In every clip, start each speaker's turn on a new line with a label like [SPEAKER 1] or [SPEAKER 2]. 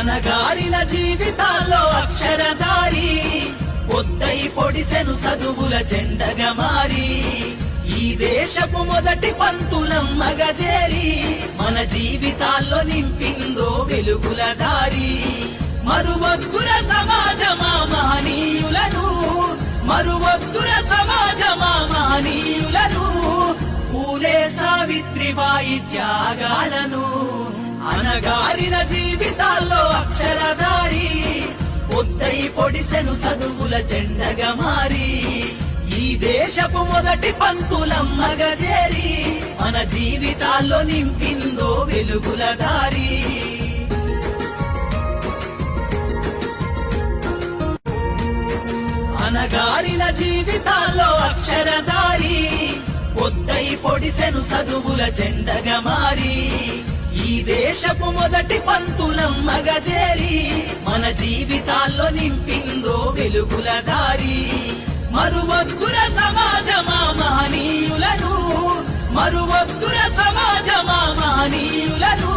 [SPEAKER 1] అనగారిన జీవితాల్లో అక్షరధారి పొద్దై పొడిసెను చదువుల జెండగా మారి ఈ దేశపు మొదటి పంతులమ్మగా చేరి మన జీవితాల్లో నింపిందో వెలుగుల దారి మరువొద్దుర సమాజమా మహనీయులను మరువొద్దుర సమాజమా మహనీయులను పూలే సావిత్రిబాయి త్యాగాలను అనగారిన జీవితాల్లో అక్షరధారి పొద్దై పొడిసెను చదువుల జెండగా మారి ఈ దేశపు మొదటి పంతులమ్మగా చేరి మన జీవితాల్లో నింపిందో వెలుగుల దారి అనగారిన జీవితాల్లో అక్షరధారి పొద్దై పొడిసెను చదువుల జెండగా మారి ఈ దేశపు మొదటి పంతులమ్మగా చేరి మన జీవితాల్లో నింపిందో వెలుగుల దారి మరువొద్దుర సమాజమా మహనీయులను మరువొద్దుర సమాజమా మహనీయులను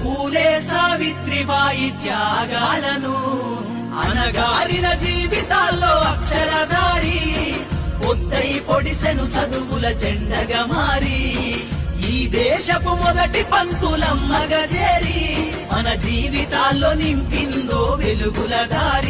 [SPEAKER 1] పూలే సావిత్రిబాయి త్యాగాలను అనగారిన జీవితాల్లో అక్షరధారి పొద్దై పొడిసెను చదువుల జెండగా మారి ఈ దేశపు మొదటి పంతులమ్మగా చేరి మన జీవితాల్లో నింపిందో వెలుగుల దారి